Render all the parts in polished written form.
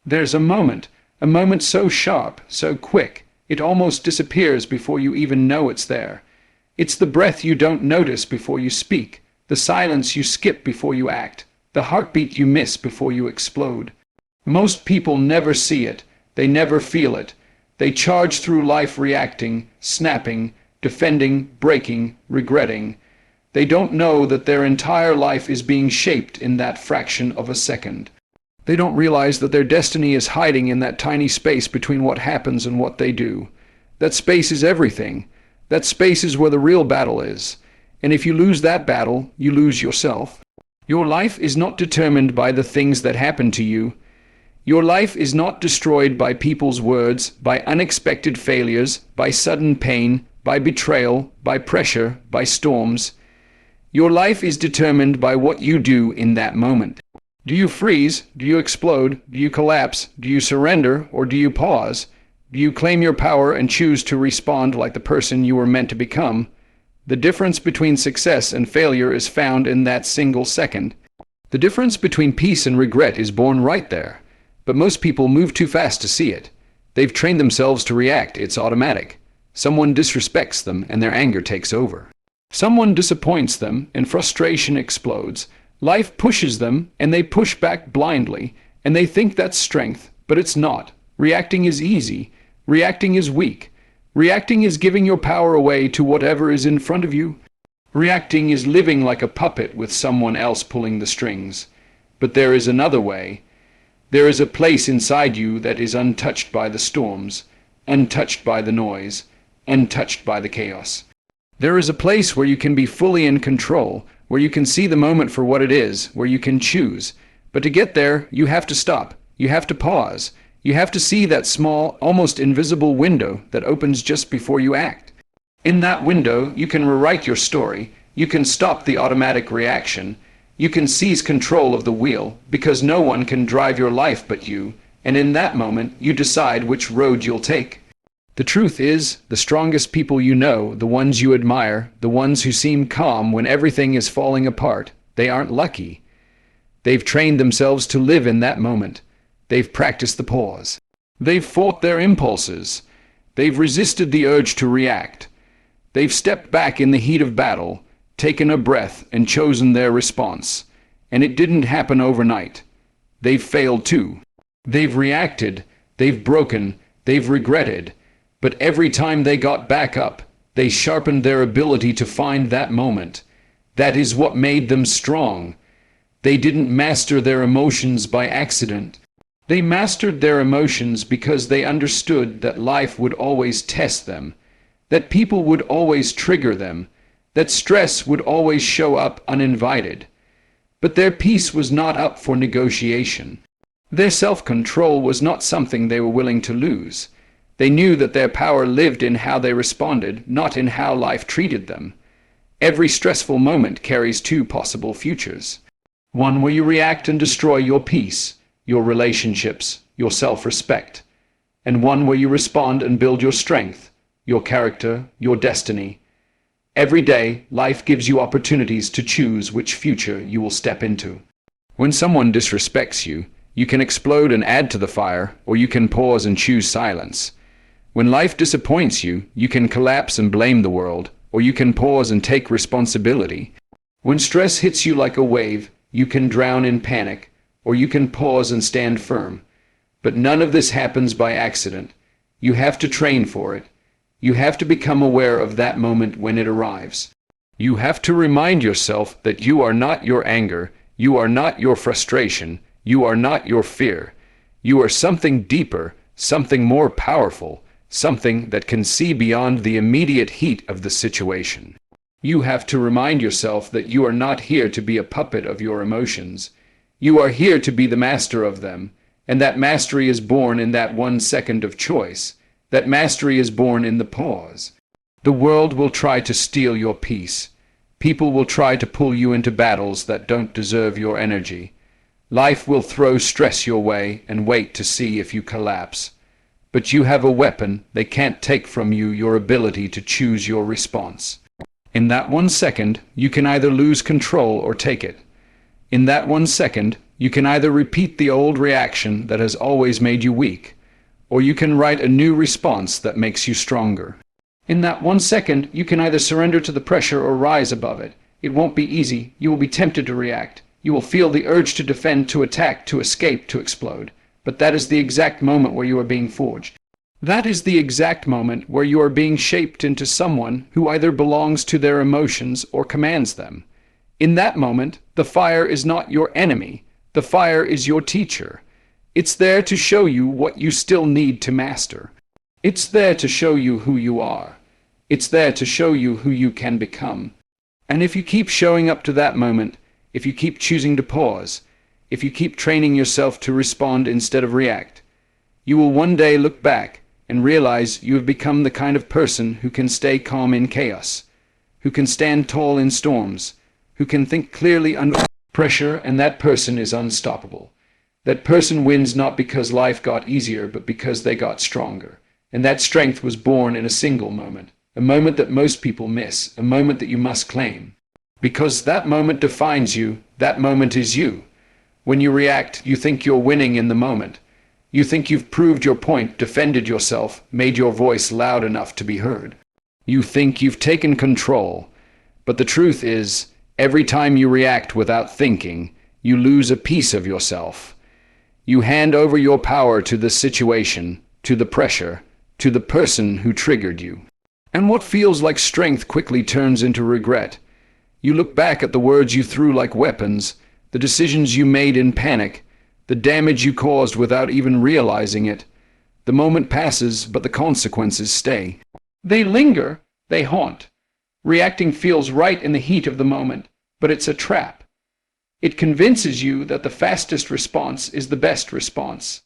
There's a moment so sharp, so quick, it almost disappears before you even know it's there. It's the breath you don't notice before you speak, the silence you skip before you act, the heartbeat you miss before you explode. Most people never see it, they never feel it. They charge through life reacting, snapping, defending, breaking, regretting. They don't know that their entire life is being shaped in that fraction of a second. They don't realize that their destiny is hiding in that tiny space between what happens and what they do. That space is everything. That space is where the real battle is. And if you lose that battle, you lose yourself. Your life is not determined by the things that happen to you. Your life is not destroyed by people's words, by unexpected failures, by sudden pain, by betrayal, by pressure, by storms. Your life is determined by what you do in that moment. Do you freeze? Do you explode? Do you collapse? Do you surrender? Or do you pause? Do you claim your power and choose to respond like the person you were meant to become? The difference between success and failure is found in that single second. The difference between peace and regret is born right there. But most people move too fast to see it. They've trained themselves to react. It's automatic. Someone disrespects them and their anger takes over. Someone disappoints them and frustration explodes. Life pushes them and they push back blindly, and they think that's strength, but it's not. Reacting is easy. Reacting is weak. Reacting is giving your power away to whatever is in front of you. Reacting is living like a puppet with someone else pulling the strings. But there is another way. There is a place inside you that is untouched by the storms, untouched by the noise, untouched by the chaos. There is a place where you can be fully in control, where you can see the moment for what it is, where you can choose. But to get there, you have to stop. You have to pause. You have to see that small, almost invisible window that opens just before you act. In that window, you can rewrite your story. You can stop the automatic reaction. You can seize control of the wheel, because no one can drive your life but you. And in that moment, you decide which road you'll take. The truth is, the strongest people you know, the ones you admire, the ones who seem calm when everything is falling apart, they aren't lucky. They've trained themselves to live in that moment. They've practiced the pause. They've fought their impulses. They've resisted the urge to react. They've stepped back in the heat of battle, taken a breath, and chosen their response. And it didn't happen overnight. They've failed too. They've reacted. They've broken. They've regretted. But every time they got back up, they sharpened their ability to find that moment. That is what made them strong. They didn't master their emotions by accident. They mastered their emotions because they understood that life would always test them, that people would always trigger them, that stress would always show up uninvited. But their peace was not up for negotiation. Their self-control was not something they were willing to lose. They knew that their power lived in how they responded, not in how life treated them. Every stressful moment carries two possible futures. One where you react and destroy your peace, your relationships, your self-respect. And one where you respond and build your strength, your character, your destiny. Every day, life gives you opportunities to choose which future you will step into. When someone disrespects you, you can explode and add to the fire, or you can pause and choose silence. When life disappoints you, you can collapse and blame the world, or you can pause and take responsibility. When stress hits you like a wave, you can drown in panic, or you can pause and stand firm. But none of this happens by accident. You have to train for it. You have to become aware of that moment when it arrives. You have to remind yourself that you are not your anger, you are not your frustration, you are not your fear. You are something deeper, something more powerful, something that can see beyond the immediate heat of the situation. You have to remind yourself that you are not here to be a puppet of your emotions. You are here to be the master of them, and that mastery is born in that 1 second of choice. That mastery is born in the pause. The world will try to steal your peace. People will try to pull you into battles that don't deserve your energy. Life will throw stress your way and wait to see if you collapse. But you have a weapon. They can't take from you your ability to choose your response. In that 1 second, you can either lose control or take it. In that 1 second, You can either repeat the old reaction that has always made you weak, or you can write a new response that makes you stronger. In that 1 second, you can either surrender to the pressure or rise above it. It won't be easy. You will be tempted to react. You will feel the urge to defend, to attack, to escape, to explode. But that is the exact moment where you are being forged. That is the exact moment where you are being shaped into someone who either belongs to their emotions or commands them. In that moment, the fire is not your enemy. The fire is your teacher. It's there to show you what you still need to master. It's there to show you who you are. It's there to show you who you can become. And if you keep showing up to that moment, if you keep choosing to pause, if you keep training yourself to respond instead of react, you will one day look back and realize you have become the kind of person who can stay calm in chaos, who can stand tall in storms, who can think clearly under pressure, and that person is unstoppable. That person wins not because life got easier, but because they got stronger. And that strength was born in a single moment, a moment that most people miss, a moment that you must claim. Because that moment defines you, that moment is you. When you react, you think you're winning in the moment. You think you've proved your point, defended yourself, made your voice loud enough to be heard. You think you've taken control. But the truth is, every time you react without thinking, you lose a piece of yourself. You hand over your power to the situation, to the pressure, to the person who triggered you. And what feels like strength quickly turns into regret. You look back at the words you threw like weapons, the decisions you made in panic, the damage you caused without even realizing it. The moment passes, but the consequences stay. They linger, they haunt. Reacting feels right in the heat of the moment, but it's a trap. It convinces you that the fastest response is the best response.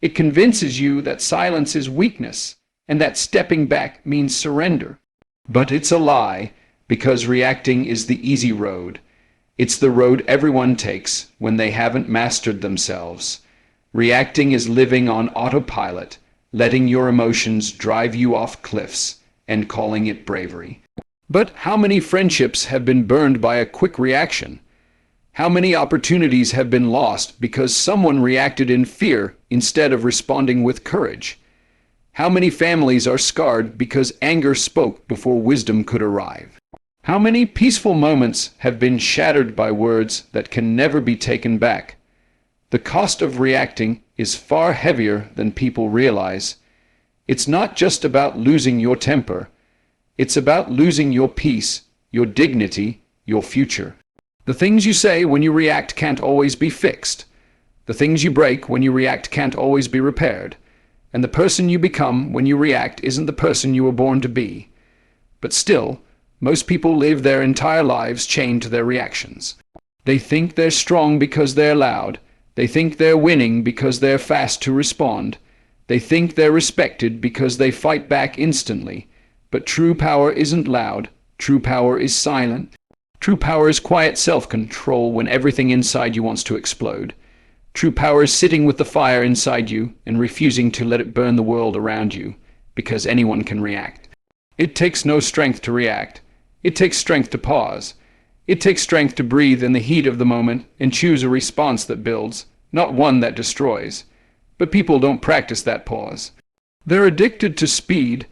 It convinces you that silence is weakness, and that stepping back means surrender. But it's a lie, because reacting is the easy road. It's the road everyone takes when they haven't mastered themselves. Reacting is living on autopilot, letting your emotions drive you off cliffs, and calling it bravery. But how many friendships have been burned by a quick reaction? How many opportunities have been lost because someone reacted in fear instead of responding with courage? How many families are scarred because anger spoke before wisdom could arrive? How many peaceful moments have been shattered by words that can never be taken back? The cost of reacting is far heavier than people realize. It's not just about losing your temper. It's about losing your peace, your dignity, your future. The things you say when you react can't always be fixed. The things you break when you react can't always be repaired. And the person you become when you react isn't the person you were born to be. But still, most people live their entire lives chained to their reactions. They think they're strong because they're loud. They think they're winning because they're fast to respond. They think they're respected because they fight back instantly. But true power isn't loud. True power is silent. True power is quiet self-control when everything inside you wants to explode. True power is sitting with the fire inside you and refusing to let it burn the world around you, because anyone can react. It takes no strength to react. It takes strength to pause. It takes strength to breathe in the heat of the moment and choose a response that builds, not one that destroys. But people don't practice that pause. They're addicted to speed.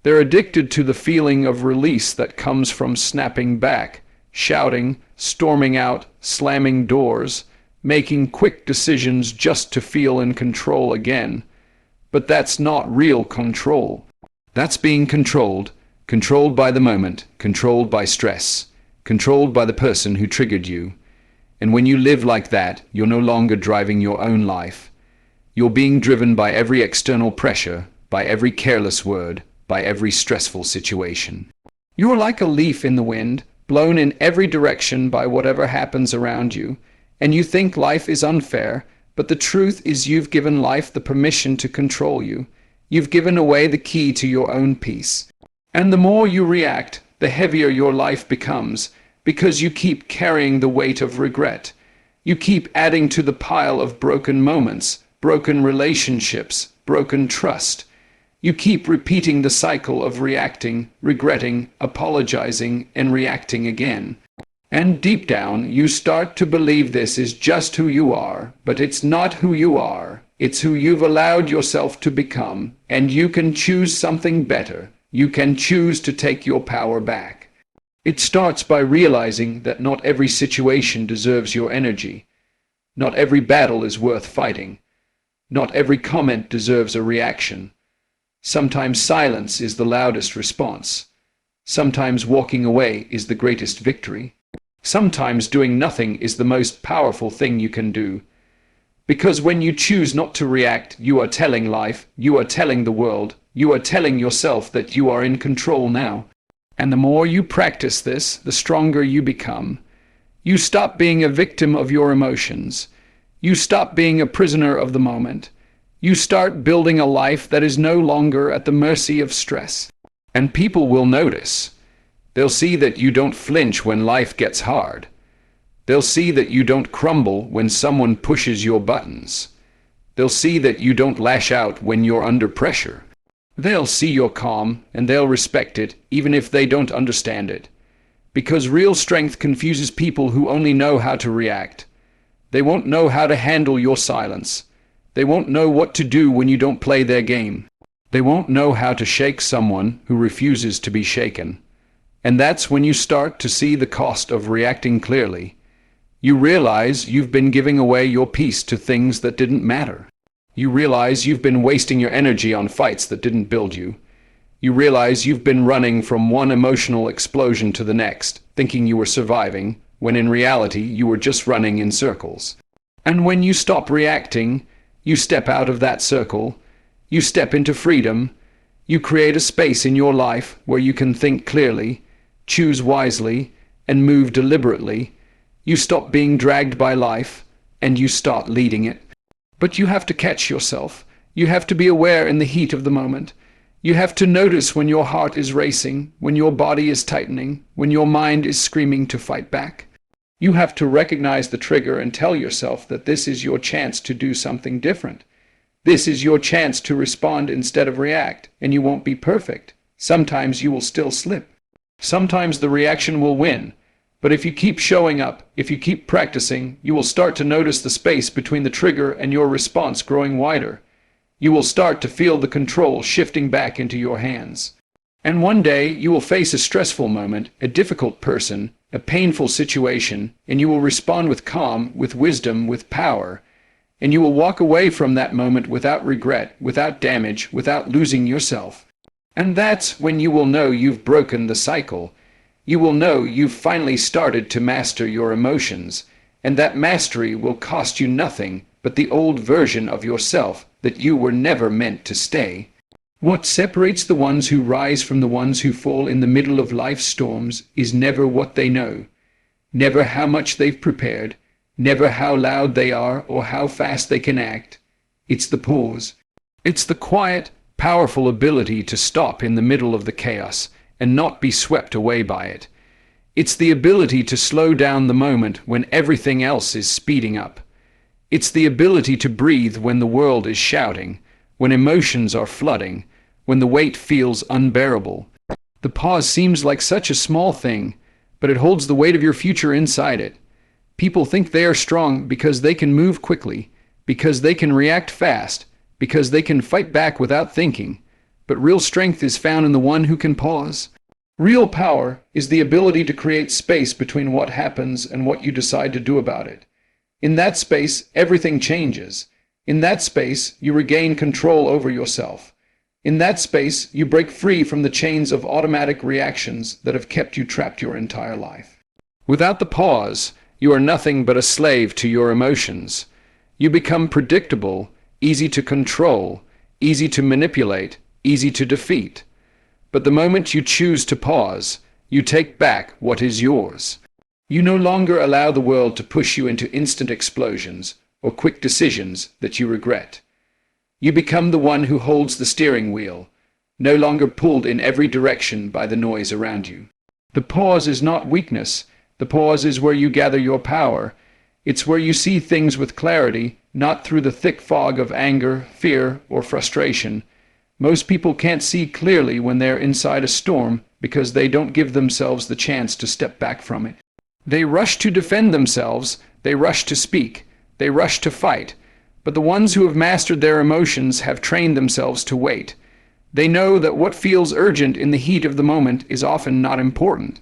They're addicted to the feeling of release that comes from snapping back, shouting, storming out, slamming doors, making quick decisions just to feel in control again. But that's not real control. That's being controlled, controlled by the moment, controlled by stress, controlled by the person who triggered you. And when you live like that, you're no longer driving your own life. You're being driven by every external pressure, by every careless word, by every stressful situation. You're like a leaf in the wind, blown in every direction by whatever happens around you, and you think life is unfair, but the truth is you've given life the permission to control you. You've given away the key to your own peace. And the more you react, the heavier your life becomes, because you keep carrying the weight of regret. You keep adding to the pile of broken moments, broken relationships, broken trust. You keep repeating the cycle of reacting, regretting, apologizing, and reacting again. And deep down, you start to believe this is just who you are, but it's not who you are. It's who you've allowed yourself to become, and you can choose something better. You can choose to take your power back. It starts by realizing that not every situation deserves your energy. Not every battle is worth fighting. Not every comment deserves a reaction. Sometimes silence is the loudest response. Sometimes walking away is the greatest victory. Sometimes doing nothing is the most powerful thing you can do. Because when you choose not to react, you are telling life, you are telling the world, you are telling yourself that you are in control now. And the more you practice this, the stronger you become. You stop being a victim of your emotions. You stop being a prisoner of the moment. You start building a life that is no longer at the mercy of stress. And people will notice. They'll see that you don't flinch when life gets hard. They'll see that you don't crumble when someone pushes your buttons. They'll see that you don't lash out when you're under pressure. They'll see you're calm, and they'll respect it, even if they don't understand it. Because real strength confuses people who only know how to react. They won't know how to handle your silence. They won't know what to do when you don't play their game. They won't know how to shake someone who refuses to be shaken. And that's when you start to see the cost of reacting clearly. You realize you've been giving away your peace to things that didn't matter. You realize you've been wasting your energy on fights that didn't build you. You realize you've been running from one emotional explosion to the next, thinking you were surviving, when in reality you were just running in circles. And when you stop reacting, you step out of that circle. You step into freedom. You create a space in your life where you can think clearly, choose wisely, and move deliberately. You stop being dragged by life, and you start leading it. But you have to catch yourself. You have to be aware in the heat of the moment. You have to notice when your heart is racing, when your body is tightening, when your mind is screaming to fight back. You have to recognize the trigger and tell yourself that this is your chance to do something different. This is your chance to respond instead of react, and you won't be perfect. Sometimes you will still slip. Sometimes the reaction will win. But if you keep showing up, if you keep practicing, you will start to notice the space between the trigger and your response growing wider. You will start to feel the control shifting back into your hands. And one day you will face a stressful moment, a difficult person, a painful situation, and you will respond with calm, with wisdom, with power. And you will walk away from that moment without regret, without damage, without losing yourself. And that's when you will know you've broken the cycle. You will know you've finally started to master your emotions, and that mastery will cost you nothing but the old version of yourself that you were never meant to stay. What separates the ones who rise from the ones who fall in the middle of life's storms is never what they know, never how much they've prepared, never how loud they are or how fast they can act. It's the pause. It's the quiet, powerful ability to stop in the middle of the chaos and not be swept away by it. It's the ability to slow down the moment when everything else is speeding up. It's the ability to breathe when the world is shouting, when emotions are flooding, when the weight feels unbearable. The pause seems like such a small thing, but it holds the weight of your future inside it. People think they are strong because they can move quickly, because they can react fast, because they can fight back without thinking. But real strength is found in the one who can pause. Real power is the ability to create space between what happens and what you decide to do about it. In that space, everything changes. In that space, you regain control over yourself. In that space, you break free from the chains of automatic reactions that have kept you trapped your entire life. Without the pause, you are nothing but a slave to your emotions. You become predictable, easy to control, easy to manipulate, easy to defeat. But the moment you choose to pause, you take back what is yours. You no longer allow the world to push you into instant explosions or quick decisions that you regret. You become the one who holds the steering wheel, no longer pulled in every direction by the noise around you. The pause is not weakness. The pause is where you gather your power. It's where you see things with clarity, not through the thick fog of anger, fear, or frustration. Most people can't see clearly when they're inside a storm because they don't give themselves the chance to step back from it. They rush to defend themselves, they rush to speak, they rush to fight. But the ones who have mastered their emotions have trained themselves to wait. They know that what feels urgent in the heat of the moment is often not important.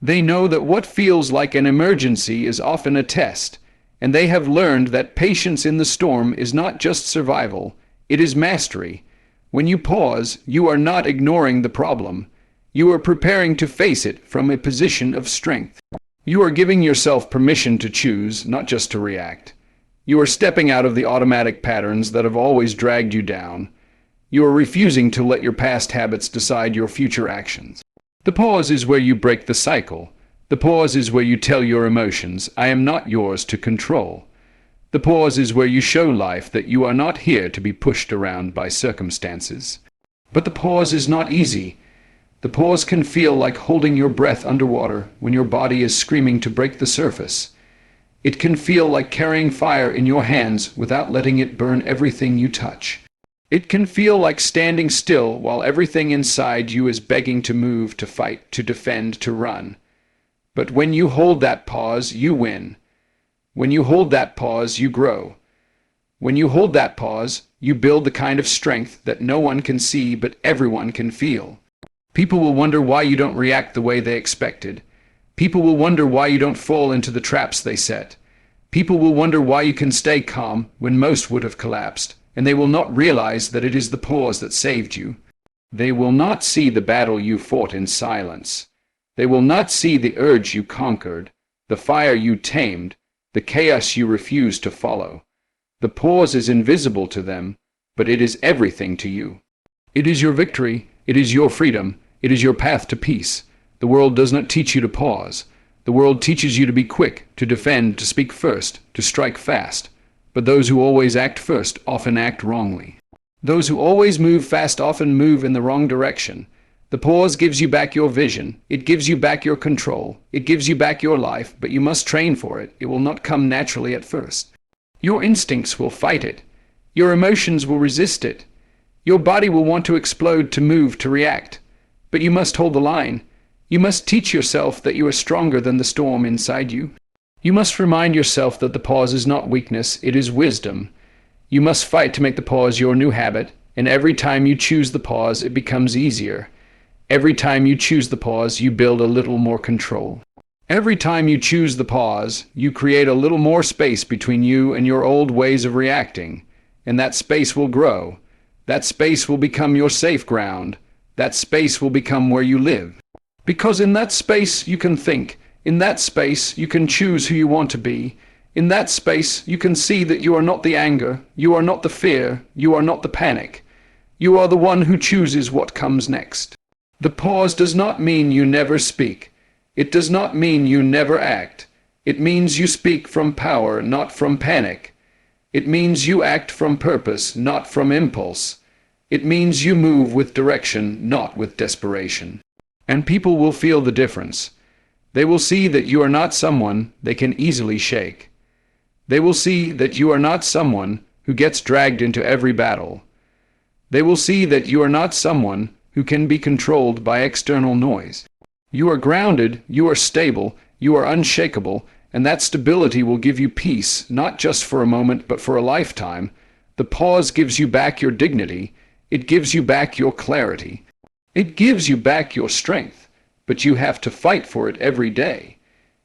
They know that what feels like an emergency is often a test. And they have learned that patience in the storm is not just survival, it is mastery. When you pause, you are not ignoring the problem. You are preparing to face it from a position of strength. You are giving yourself permission to choose, not just to react. You are stepping out of the automatic patterns that have always dragged you down. You are refusing to let your past habits decide your future actions. The pause is where you break the cycle. The pause is where you tell your emotions, I am not yours to control. The pause is where you show life that you are not here to be pushed around by circumstances. But the pause is not easy. The pause can feel like holding your breath underwater when your body is screaming to break the surface. It can feel like carrying fire in your hands without letting it burn everything you touch. It can feel like standing still while everything inside you is begging to move, to fight, to defend, to run. But when you hold that pause, you win. When you hold that pause, you grow. When you hold that pause, you build the kind of strength that no one can see but everyone can feel. People will wonder why you don't react the way they expected. People will wonder why you don't fall into the traps they set. People will wonder why you can stay calm when most would have collapsed, and they will not realize that it is the pause that saved you. They will not see the battle you fought in silence. They will not see the urge you conquered, the fire you tamed, the chaos you refused to follow. The pause is invisible to them, but it is everything to you. It is your victory, it is your freedom, it is your path to peace. The world does not teach you to pause. The world teaches you to be quick, to defend, to speak first, to strike fast. But those who always act first often act wrongly. Those who always move fast often move in the wrong direction. The pause gives you back your vision. It gives you back your control. It gives you back your life, but you must train for it. It will not come naturally at first. Your instincts will fight it. Your emotions will resist it. Your body will want to explode, to move, to react. But you must hold the line. You must teach yourself that you are stronger than the storm inside you. You must remind yourself that the pause is not weakness, it is wisdom. You must fight to make the pause your new habit, and every time you choose the pause, it becomes easier. Every time you choose the pause, you build a little more control. Every time you choose the pause, you create a little more space between you and your old ways of reacting, and that space will grow. That space will become your safe ground. That space will become where you live. Because in that space you can think. In that space you can choose who you want to be. In that space you can see that you are not the anger, you are not the fear, you are not the panic. You are the one who chooses what comes next. The pause does not mean you never speak. It does not mean you never act. It means you speak from power, not from panic. It means you act from purpose, not from impulse. It means you move with direction, not with desperation. And people will feel the difference. They will see that you are not someone they can easily shake. They will see that you are not someone who gets dragged into every battle. They will see that you are not someone who can be controlled by external noise. You are grounded, you are stable, you are unshakable, and that stability will give you peace, not just for a moment, but for a lifetime. The pause gives you back your dignity. It gives you back your clarity. It gives you back your strength, but you have to fight for it every day.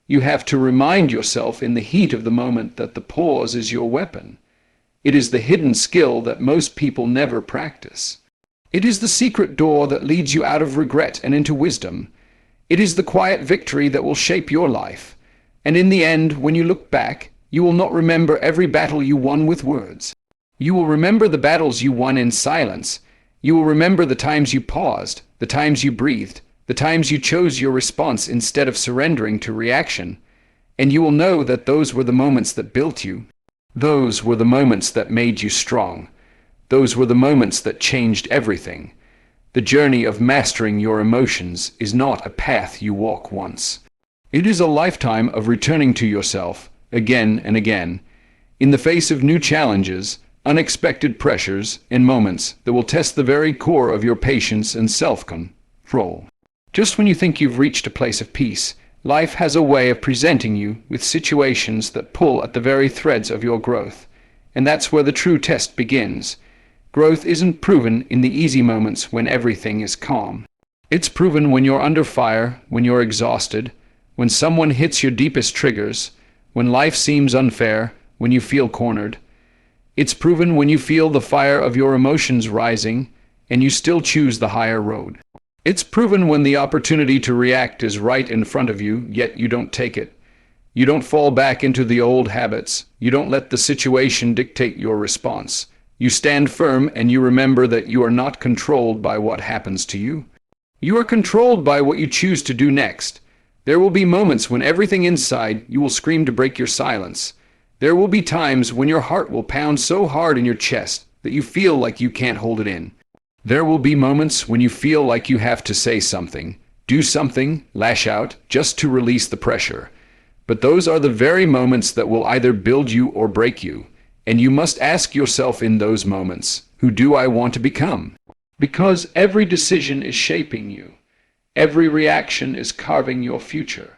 You have to remind yourself in the heat of the moment that the pause is your weapon. It is the hidden skill that most people never practice. It is the secret door that leads you out of regret and into wisdom. It is the quiet victory that will shape your life. And in the end, when you look back, you will not remember every battle you won with words. You will remember the battles you won in silence. You will remember the times you paused, the times you breathed, the times you chose your response instead of surrendering to reaction. And you will know that those were the moments that built you. Those were the moments that made you strong. Those were the moments that changed everything. The journey of mastering your emotions is not a path you walk once. It is a lifetime of returning to yourself, again and again, in the face of new challenges, unexpected pressures, and moments that will test the very core of your patience and self-control. Just when you think you've reached a place of peace, Life has a way of presenting you with situations that pull at the very threads of your growth, and that's where the true test begins. Growth isn't proven in the easy moments when everything is calm. It's proven when you're under fire, when you're exhausted, when someone hits your deepest triggers, when life seems unfair, when you feel cornered. It's proven when you feel the fire of your emotions rising, and you still choose the higher road. It's proven when the opportunity to react is right in front of you, yet you don't take it. You don't fall back into the old habits. You don't let the situation dictate your response. You stand firm and you remember that you are not controlled by what happens to you. You are controlled by what you choose to do next. There will be moments when everything inside you will scream to break your silence. There will be times when your heart will pound so hard in your chest that you feel like you can't hold it in. There will be moments when you feel like you have to say something, do something, lash out, just to release the pressure. But those are the very moments that will either build you or break you. And you must ask yourself in those moments, who do I want to become? Because every decision is shaping you. Every reaction is carving your future.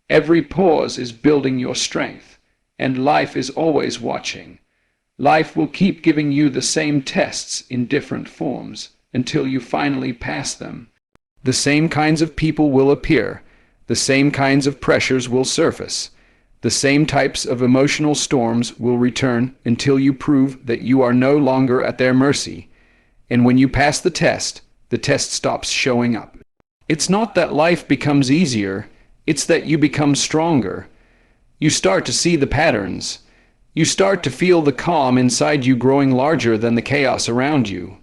Every pause is building your strength. And life is always watching. Life will keep giving you the same tests in different forms until you finally pass them. The same kinds of people will appear. The same kinds of pressures will surface. The same types of emotional storms will return until you prove that you are no longer at their mercy. And when you pass the test stops showing up. It's not that life becomes easier, it's that you become stronger. You start to see the patterns. You start to feel the calm inside you growing larger than the chaos around you.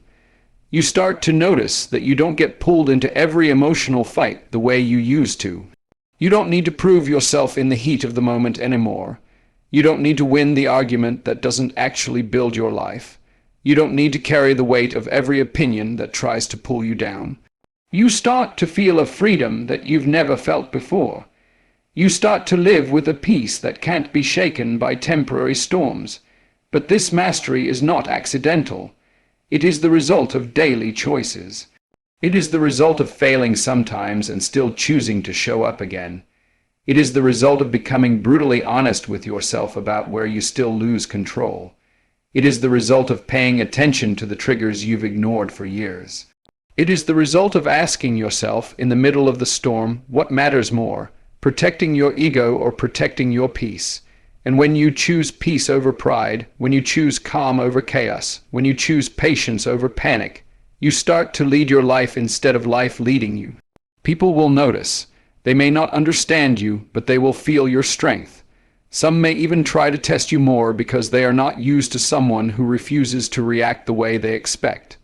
You start to notice that you don't get pulled into every emotional fight the way you used to. You don't need to prove yourself in the heat of the moment anymore. You don't need to win the argument that doesn't actually build your life. You don't need to carry the weight of every opinion that tries to pull you down. You start to feel a freedom that you've never felt before. You start to live with a peace that can't be shaken by temporary storms. But this mastery is not accidental. It is the result of daily choices. It is the result of failing sometimes and still choosing to show up again. It is the result of becoming brutally honest with yourself about where you still lose control. It is the result of paying attention to the triggers you've ignored for years. It is the result of asking yourself in the middle of the storm, what matters more, protecting your ego or protecting your peace? And when you choose peace over pride, when you choose calm over chaos, when you choose patience over panic, you start to lead your life instead of life leading you. People will notice. They may not understand you, but they will feel your strength. Some may even try to test you more because they are not used to someone who refuses to react the way they expect.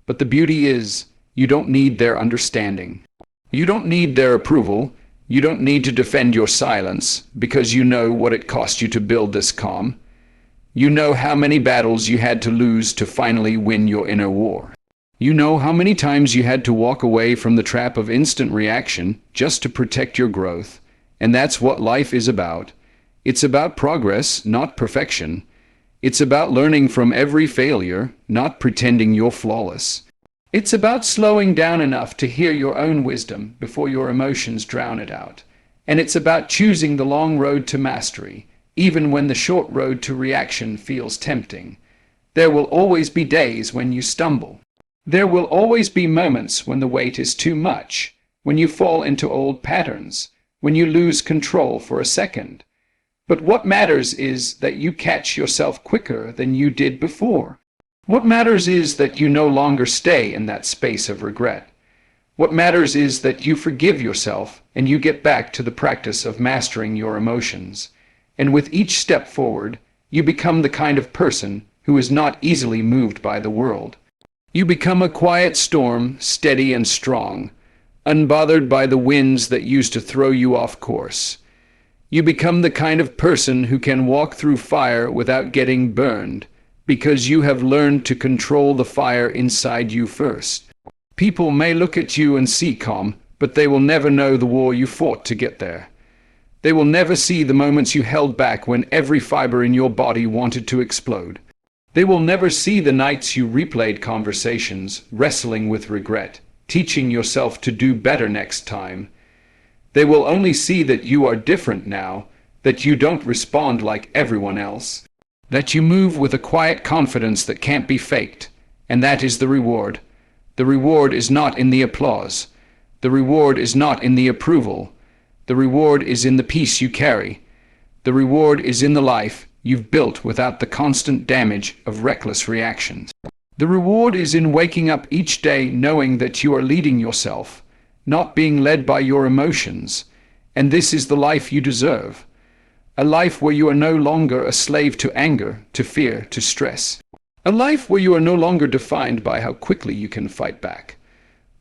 But the beauty is, you don't need their understanding. You don't need their approval. You don't need to defend your silence, because you know what it cost you to build this calm. You know how many battles you had to lose to finally win your inner war. You know how many times you had to walk away from the trap of instant reaction just to protect your growth. And that's what life is about. It's about progress, not perfection. It's about learning from every failure, not pretending you're flawless. It's about slowing down enough to hear your own wisdom before your emotions drown it out. And it's about choosing the long road to mastery, even when the short road to reaction feels tempting. There will always be days when you stumble. There will always be moments when the weight is too much, when you fall into old patterns, when you lose control for a second. But what matters is that you catch yourself quicker than you did before. What matters is that you no longer stay in that space of regret. What matters is that you forgive yourself and you get back to the practice of mastering your emotions. And with each step forward, you become the kind of person who is not easily moved by the world. You become a quiet storm, steady and strong, unbothered by the winds that used to throw you off course. You become the kind of person who can walk through fire without getting burned, because you have learned to control the fire inside you first. People may look at you and see calm, but they will never know the war you fought to get there. They will never see the moments you held back when every fiber in your body wanted to explode. They will never see the nights you replayed conversations, wrestling with regret, teaching yourself to do better next time. They will only see that you are different now, that you don't respond like everyone else, that you move with a quiet confidence that can't be faked, and that is the reward. The reward is not in the applause. The reward is not in the approval. The reward is in the peace you carry. The reward is in the life you've built without the constant damage of reckless reactions. The reward is in waking up each day knowing that you are leading yourself, not being led by your emotions, and this is the life you deserve. A life where you are no longer a slave to anger, to fear, to stress. A life where you are no longer defined by how quickly you can fight back.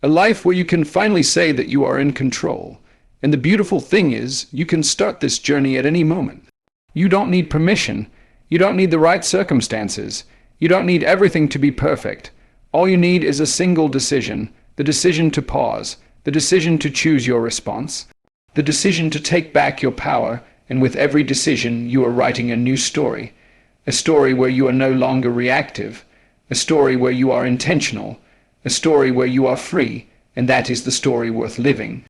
A life where you can finally say that you are in control. And the beautiful thing is, you can start this journey at any moment. You don't need permission. You don't need the right circumstances. You don't need everything to be perfect. All you need is a single decision, the decision to pause, the decision to choose your response, the decision to take back your power, and with every decision you are writing a new story. A story where you are no longer reactive, a story where you are intentional, a story where you are free, and that is the story worth living.